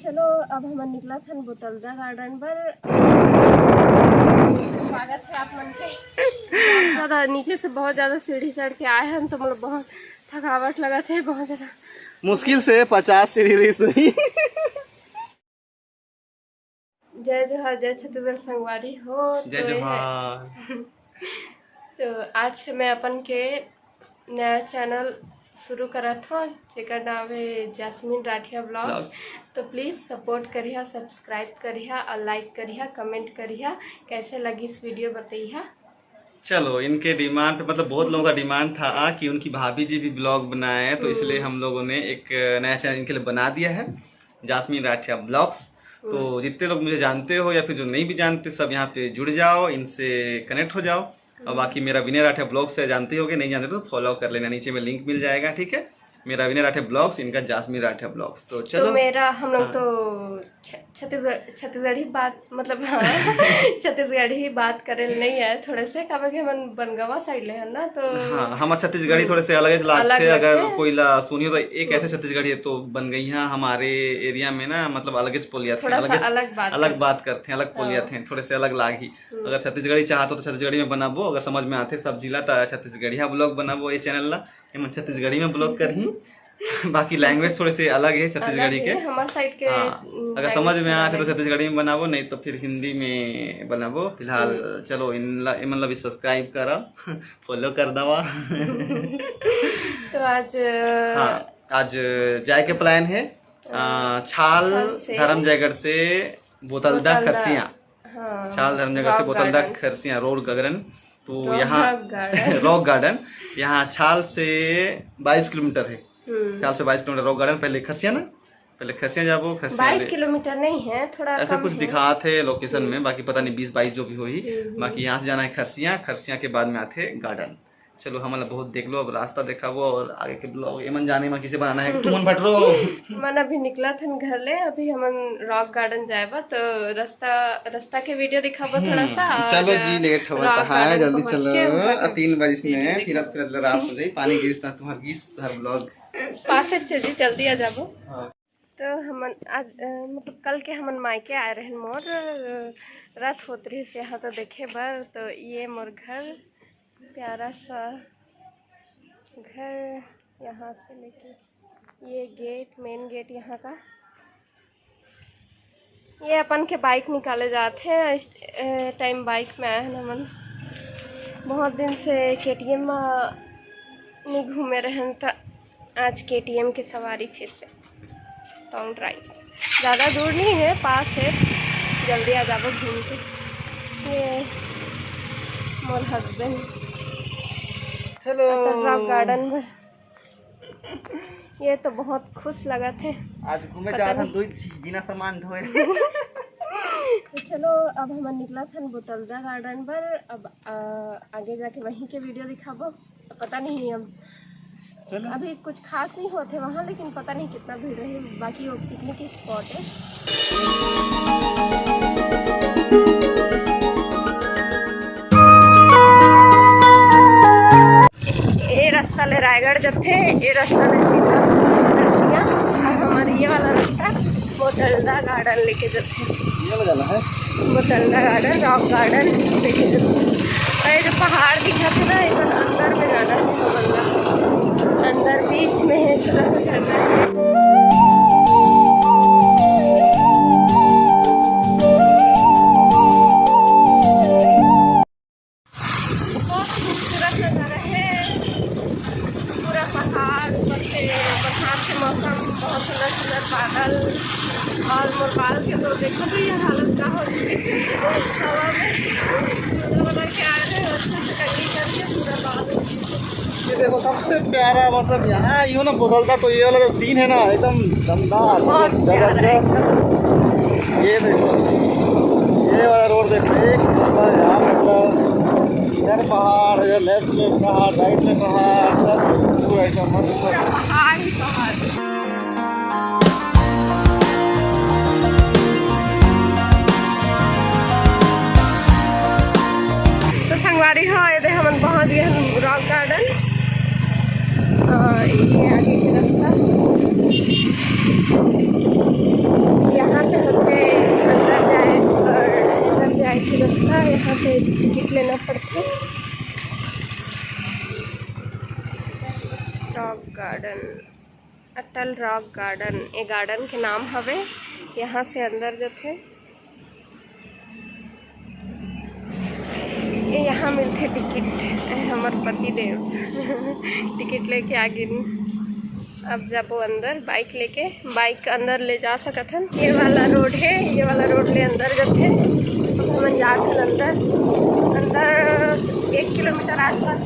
चलो अब हम निकला था बोतलदा गार्डन पर। स्वागत है आप मन के। ज़्यादा नीचे से बहुत ज़्यादा सीढ़ी चढ़ के आए हैं तो मतलब बहुत थकावट लगा थे, बहुत ज़्यादा मुश्किल से 50 सीढ़ी रही। जय जोहार, जय छत्तीसगढ़ संगवारी हो। जय जोहार। तो आज से मैं अपन के नया चैनल शुरू करत हो जेकर नाम है जैस्मीन राठिया ब्लॉग। तो प्लीज़ सपोर्ट करिए, सब्सक्राइब करिए और लाइक करिए, कमेंट करिए। कैसे लगी इस वीडियो बताइए। चलो, इनके डिमांड मतलब बहुत लोगों का डिमांड था कि उनकी भाभी जी भी ब्लॉग बनाए, तो इसलिए हम लोगों ने एक नया चैनल इनके लिए बना दिया है, जैस्मीन राठिया ब्लॉग्स। तो जितने लोग मुझे जानते हो या फिर जो नहीं भी जानते, सब यहाँ पे जुड़ जाओ, इनसे कनेक्ट हो जाओ। और बाकी मेरा विनय राठिया ब्लॉग से जानते होगे, नहीं जानते तो फॉलो कर लेना, नीचे में लिंक मिल जाएगा। ठीक है, मेरा विनय राठिया ब्लॉग्स, इनका जैस्मीन राठिया ब्लॉग्स। तो चलो, तो मेरा हम लोग तो छत्तीसगढ़ी बात मतलब हाँ छत्तीसगढ़ी बात करे नहीं है थोड़े से, कब के हम बनगवा साइड ले है ना, तो हाँ हम छत्तीसगढ़ी थोड़े से अलग लगते। अगर कोई ला सुनियो तो एक ऐसे छत्तीसगढ़ी है, तो बन गई है हमारे एरिया में ना, मतलब अलग बोलिया थे, अलग बात करते हैं, अलग बोलिया थे, थोड़े से अलग लाग ही। अगर छत्तीसगढ़ी चाहते तो छत्तीसगढ़ी में बनाबो, अगर समझ में आते सब जिला तो छत्तीसगढ़िया ब्लॉग बनाबो। ये चैनल ला छत्तीसगढ़ी में ब्लॉग कर ही। बाकी लैंग्वेज थोड़े से अलग है छत्तीसगढ़ी के, हमारे साइड के। हाँ, अगर समझ में आते तो छत्तीसगढ़ी में बनाबो, नहीं तो फिर हिंदी में बनाबो। फिलहाल चलो इन मतलब सब्सक्राइब करा, फॉलो कर दवा। तो आज आज जाए के प्लान है छाल धर्मजयगढ़ से बोतलदा खरसिया। छाल धर्मजयगढ़ से बोतलदा खरसिया रोड गगरन। तो यहाँ रॉक गार्डन, यहाँ छाल से 22 किलोमीटर है। छाल से 22 किलोमीटर रॉक गार्डन। पहले खरसिया ना, पहले खरसिया जाबो। 22 किलोमीटर नहीं है, थोड़ा ऐसा कुछ दिखा थे लोकेशन में, बाकी पता नहीं 20-22 जो भी हो ही। बाकी यहाँ से जाना है खरसिया, खरसिया के बाद में आते गार्डन। चलो हमारा बहुत देख लो, अब रास्ता देखा वो, और आगे के ब्लॉग एमन जाने में किसे बनाना है तुमन भटरो। मन अभी निकला था घर ले, अभी हमन रॉक गार्डन जाएबा, तो रास्ता के वीडियो दिखाबो थोड़ा सा। चलो जी, लेट हो है, जल्दी चलो। 3 बजे में फिर रात हो जाए, पानी गिरता तुम्हार गिस हर ब्लॉग पास जी, जल्दी आ जाबो। तो हमन आज मतलब कल के हमन मायके आए रहे मोर रात होत रही से यहाँ तो देखे बर। तो ये मोर घर, प्यारा सा घर, यहाँ से लेके ये गेट, मेन गेट यहाँ का। ये अपन के बाइक निकाले जाते हैं, इस टाइम बाइक में आए हैं हमन। बहुत दिन से KTM में घूमे रहे, तो आज KTM की सवारी फिर से लॉन्ग ड्राइव। ज़्यादा दूर नहीं है, पास है, जल्दी आ जाओ घूम के। ये मोर हस्बैंड चलो रॉक गार्डन में, ये तो बहुत खुश लगा थे। आज घूमे जा रहा दो बिना सामान ढोए। तो चलो अब हम निकला था बोतलदा गार्डन पर। अब आगे जाके वहीं के वीडियो दिखाबो। तो पता नहीं हम अभी कुछ खास नहीं होते वहाँ, लेकिन पता नहीं कितना भीड़ रही। बाकी वो पिकनिक स्पॉट है। ये रास्ता ले रायगढ़ जथे, ये रास्ता ले सीधा और हमारे ये वाला रास्ता बोतलदा गार्डन लेके जथे। ये जाना है बोतलदा गार्डन, रॉक गार्डन लेके जथे। और ये जो पहाड़ दिखा था ना, ये अंदर में जाना है, बोतलदा अंदर बीच में है, थोड़ा सा चलना है। मौसम बहुत सुंदर बादल और मोरबाल के तो देखो तो ये हालत क्या हो रही है हवा में बदल के आ रहे हैं, अच्छे से कंगी करके पूरा बादल। ये देखो सबसे प्यारा मतलब यहाँ यूँ ना बोतलदा, तो ये वाला जो सीन है ना एकदम दमदार, जबरदस्त। ये देखो ये वाला रोड देखो, एक नंबर यार। मतलब इधर पहाड़, इधर लेफ्ट में पहाड़, राइट में पहाड़, सब पूरा एकदम मस्त पहाड़ ही पहाड़। तो संगवारी हो ये हम पहुँच गए रॉक गार्डन। ये आगे के रास्ता, टिकट लेना पड़ता। रॉक गार्डन, अटल रॉक गार्डन, ये गार्डन के नाम हवे। यहाँ से अंदर जो थे यहाँ मिलते टिकट। हमार पति देव टिकट लेके आ गिन। अब जब वो अंदर बाइक लेके बाइक अंदर ले जा सकत हन। ये वाला रोड है, ये वाला रोड ले अंदर जाते। अब हम जाकर अंदर 1 किलोमीटर आसपास।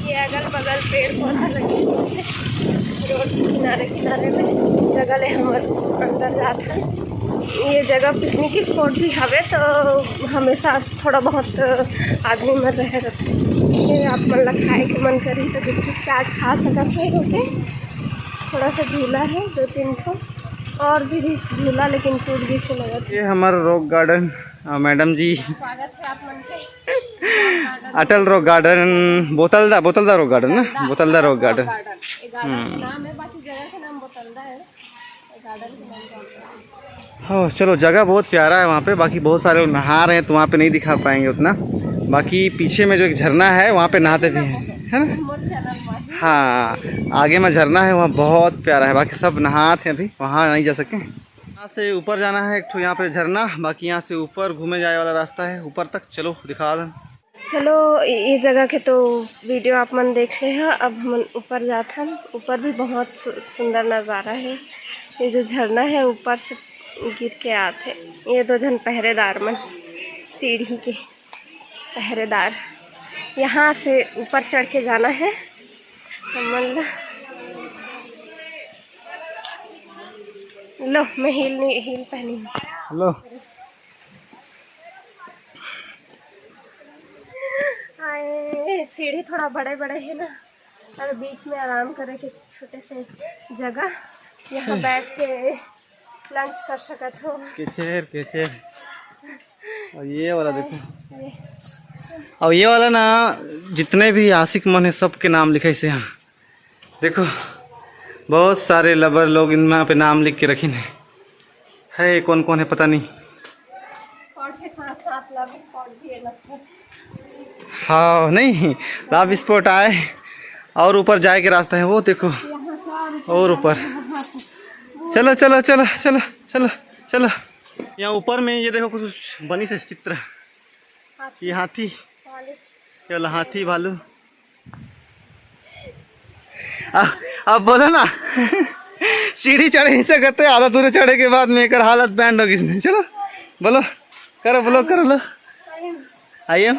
ये अगल बगल पेड़ पौधा लगे रोड के किनारे किनारे में जगह ले हम अंदर जाते हैं। ये जगह पिकनिक स्पॉट भी हवे, तो हमेशा थोड़ा बहुत आदमी मन रहे रहते। ये आप मन ला खाए के मन करी तो गुपचुप चाट खा सकत है। रोके थोड़ा सा झूला है, 2-3 ठो और भी झूला, लेकिन टूट गई से लगा। ये हमारा रॉक गार्डन। मैडम जी स्वागत है आप मन के। अटल रॉक गार्डन, बोतलदा रॉक गार्डन ना, बोतलदा रॉक गार्डन। नाम है, बाकी जगह का नाम बोतलदा है, गार्डन का नाम। हाँ चलो, जगह बहुत प्यारा है वहाँ पे। बाकी बहुत सारे लोग नहा रहे हैं तो वहाँ पे नहीं दिखा पाएंगे उतना। बाकी पीछे में जो एक झरना है वहाँ पे नहाते भी हैं, है ना। हाँ, आगे में झरना है, वहाँ बहुत प्यारा है। बाकी सब नहाते हैं, अभी वहाँ नहीं जा सके। यहाँ से ऊपर जाना है एक ठो, यहाँ पे झरना। बाकी यहाँ से ऊपर घूमे जाए वाला रास्ता है ऊपर तक। चलो दिखा दें। चलो, ये जगह के तो वीडियो आप मन देख रहे हैं। अब हम ऊपर जाते हैं। ऊपर भी बहुत सुंदर नज़ारा है। ये जो झरना है ऊपर से गिर के आते। ये 2 जन पहरेदार मन, सीढ़ी के पहरेदार, यहाँ से ऊपर चढ़ के जाना है हमन। लो, मैं हील पहनी हूँ। लो, सीढ़ी थोड़ा बड़े बड़े है ना, और बीच में आराम करे के छोटे से जगह, यहाँ बैठ के लंच कर सकत हो। केचेर। और ये वाला देखो, और ये वाला ना, जितने भी आशिक मन है सबके नाम लिखे से यहाँ देखो। बहुत सारे लवर लोग इन पे नाम लिख के रखी है। कौन कौन है पता नहीं। हाँ, नहीं लाभ स्पॉट आए और ऊपर जाए के रास्ता है वो देखो, और ऊपर। चलो चलो चलो चलो चलो चलो। यहाँ ऊपर में ये देखो कुछ बनी से चित्र। ये हाथी, ये वाला हाथी भालू। अब बोलो ना सीढ़ी चढ़े ही से करते, आधा दूर चढ़े के बाद में एक हालत बैंड होगी इसमें। चलो बोलो, करो बोलो, करो लो। आइए,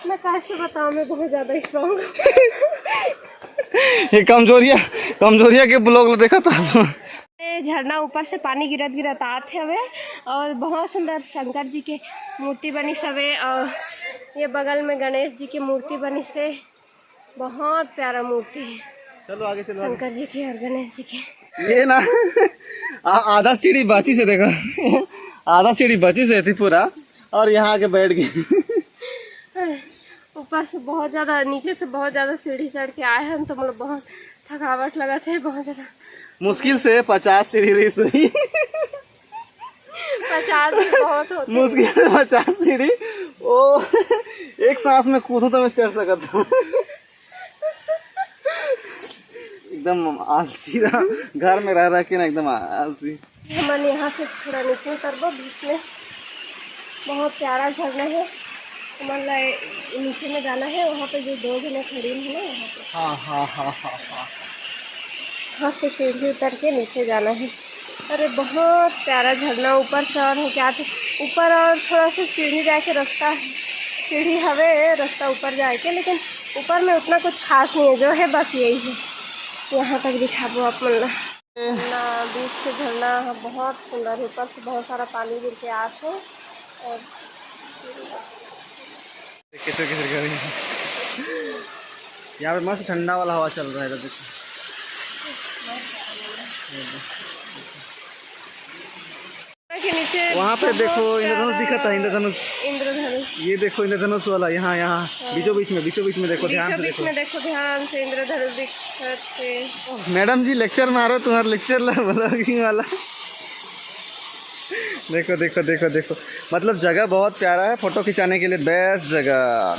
मैं कैसे बताऊं, मैं बहुत ज्यादा स्ट्रॉन्ग। ये कमजोरिया के ब्लॉग लो देखा था। झरना ऊपर से पानी गिरत आते हवे, और बहुत सुंदर शंकर जी के मूर्ति बनी सवे। और ये बगल में गणेश जी की मूर्ति बनी से, बहुत प्यारा मूर्ति है। चलो आगे चलो, शंकर जी की और गणेश जी की। ये ना आधा सीढ़ी बची से देखो, आधा सीढ़ी बची से थी पूरा, और यहाँ आके बैठ गई। ऊपर से बहुत ज्यादा, नीचे से बहुत ज्यादा सीढ़ी चढ़ के आए हैं, तो मतलब बहुत थकावट लगा थे, बहुत ज्यादा। मुश्किल से 50 सीढ़ी रही सही। 50 भी बहुत होते। मुश्किल से 50 सीढ़ी। ओ, एक सांस में कूदूं तो मैं चढ़ सकता था। एकदम आलसी रहा, घर में रह के ना एकदम आलसी। हमन यहाँ से थोड़ा नीचे उतरबो, बीच में बहुत प्यारा झरना है। हमन नीचे में जाना है, वहाँ पे जो 2 जने खड़ी है ना, वहाँ पे। हाँ। हाँ, से सीढ़ी उतर के नीचे जाना है। अरे बहुत प्यारा झरना, ऊपर से और हो क्या ऊपर, और थोड़ा सा सीढ़ी जाके रास्ता है, सीढ़ी हवे रास्ता ऊपर जाए के, लेकिन ऊपर में उतना कुछ खास नहीं है। जो है बस यही है। यहाँ तक दिखाबो आप मन ला। बीच से झरना बहुत सुंदर है, ऊपर से बहुत सारा पानी गिर के आस है। और यहाँ पे मस्त ठंडा वाला हवा चल रहा है। देखो के नीचे वहाँ पे देखो इंद्रधनुष दिखा था, इंद्रधनुष। इंद्रधनुष ये देखो इंद्रधनुष वाला, यहाँ यहाँ बीचों बीच में देखो, ध्यान से देखो। देखो ध्यान से इंद्रधनुष दिखते। मैडम जी लेक्चर मारो, तुम्हारा लेक्चर ब्लॉगिंग वाला। देखो देखो देखो देखो, मतलब जगह बहुत प्यारा है, फोटो खिंचाने के लिए बेस्ट जगह।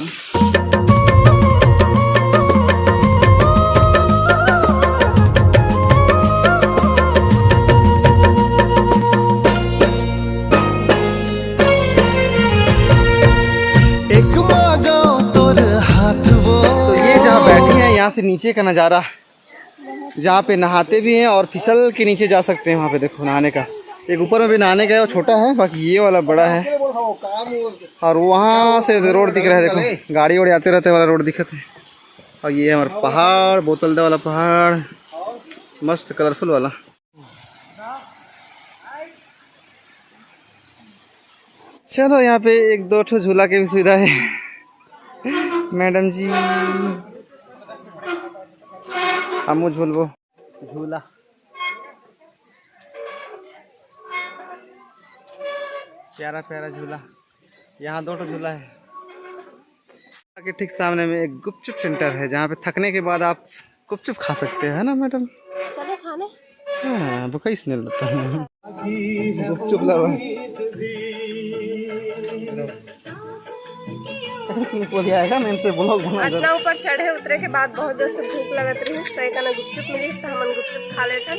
तो ये जहाँ बैठी हैं, यहाँ से नीचे का नज़ारा, जहाँ पे नहाते भी हैं और फिसल के नीचे जा सकते हैं। वहाँ पे देखो नहाने का, एक ऊपर में भी नहाने का है, वो छोटा है, बाकी ये वाला बड़ा है। और वहाँ से रोड दिख रहा है, देखो गाड़ी वाड़ी आते रहते वाला रोड दिखते है। और ये हमारा पहाड़, बोतलदा वाला पहाड़, मस्त कलरफुल वाला। चलो यहाँ पे एक दो ठो झूला की भी सुविधा है। मैडम जी हमू झूलबो झूला। प्यारा प्यारा झूला, यहाँ दो झूला है। के ठीक सामने में एक गुपचुप सेंटर है, जहाँ पे थकने के बाद आप गुपचुप खा सकते हैं ना मैडम। चलो खाने। हाँ भूखा इसने लगता है गुपचुप लवर। इतना ऊपर चढ़े उतरे के बाद बहुत जोर से भूख लगत रही, तो एक गुपचुप मिली तो हम गुपचुप खा लेते।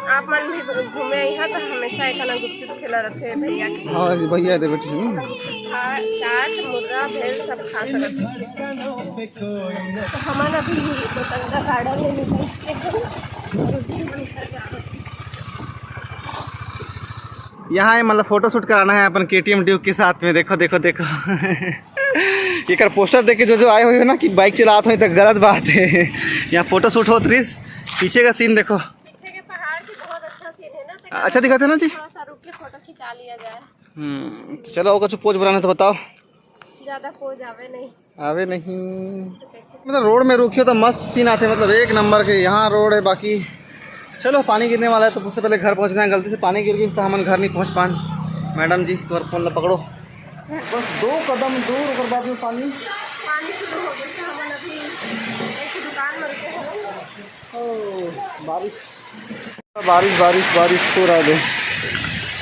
आप मन भी घूमे यहाँ तो हमेशा एक गुपचुप खिला रहते भैया। हाँ भैया दे बेटी, चाट मुर्गा भेल सब खा सकते। तो हमारा अभी बोतलदा गार्डन में यहाँ है, मतलब फोटो शूट कराना है अपन KTM ड्यूक के साथ में। देखो देखो देखो एक पोस्टर देख के जो आए हुए हो ना कि बाइक चला तो गलत बात है। यहाँ फोटो शूट हो त्रिस, पीछे का सीन देखो, पीछे के पहाड़ की बहुत अच्छा सीन है ना, अच्छा दिखाते हैं ना जी। थोड़ा सा रुक के फोटो खिंचा लिया जाए। तो चलो कुछ पोज बनाना तो बताओ। ज्यादा पोज आवे नहीं मतलब रोड में रुकियो तो मस्त सीन आते, मतलब एक नंबर के। यहाँ रोड है, बाकी चलो पानी गिरने वाला है तो उससे पहले घर पहुँचना है। गलती से पानी गिर गई तो हम घर नहीं पहुँच पाए। मैडम जी तुम्हारा फोन पकड़ो, बस 2 कदम दूर, और बाद में पानी शुरू हो गया। हम अभी एक दुकान में रुके हैं। ओ बारिश बारिश बारिश बारिश पूरा दे,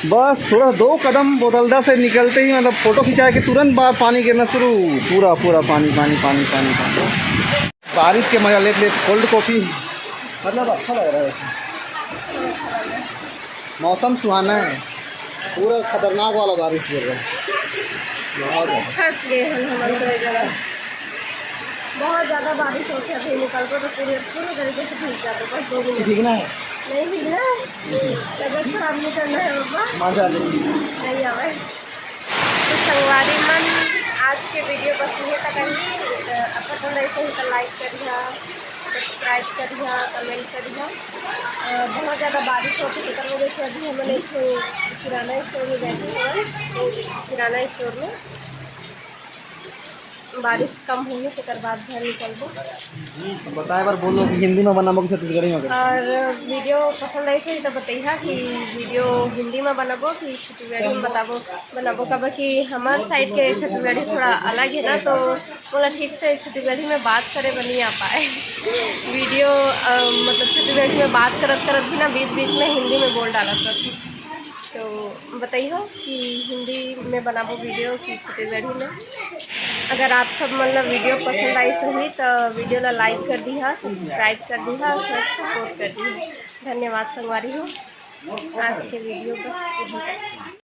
बस थोड़ा 2 कदम बोतलदा से निकलते ही मतलब फोटो खिंचाए के तुरंत बाद पानी गिरना शुरू, पूरा पूरा पानी पानी पानी पानी पानी। बारिश के मजा लेते कोल्ड कॉफ़ी, मतलब अच्छा लग रहा है। मौसम सुहाना है, पूरा खतरनाक वाला बारिश गिर रहा है। फंस गए हम बहुत ज़्यादा बारिश होती है, अभी निकल कर तो पूरे तरीके से भीग जाते। बस 2 मिनट भीगना है, नहीं भीगना है, तबियत खराब नहीं करना है बाबा, नहीं आवे। तो संगवारी मन आज के वीडियो बस ये तक है। पसंद ऐसे ही तो लाइक करिए, सब्सक्राइब करिए, कमेंट करिए। बहुत ज़्यादा बारिश होती है तो वजह से अभी हमने एक किराना स्टोर में बैठे हैं। किराना स्टोर में बारिश कम होने के बाद घर निकल दो। बताए बार बोलो कि हिंदी में बनाबो कि छत्तीसगढ़ी में। और वीडियो पसंद आई थी तो बताइए कि वीडियो हिंदी में बनाबो कि छत्तीसगढ़ी में बनाबो कब कि हमारे साइड के छत्तीसगढ़ी थोड़ा अलग है ना, तो बोला ठीक से छत्तीसगढ़ी में बात करे बनी आ पाए। वीडियो मतलब छत्तीसगढ़ी में बात करत भी ना बीच बीच में हिंदी में बोल डाला था। तो बताइए कि हिंदी में बनाबो वीडियो की छत्तीसगढ़ी में। अगर आप सब मतलब वीडियो पसंद आई सही तो वीडियो ला लाइक कर दिया, सब्सक्राइब कर दिया, सपोर्ट कर दिया। धन्यवाद संगवारी हो। आज के वीडियो बस यही तक।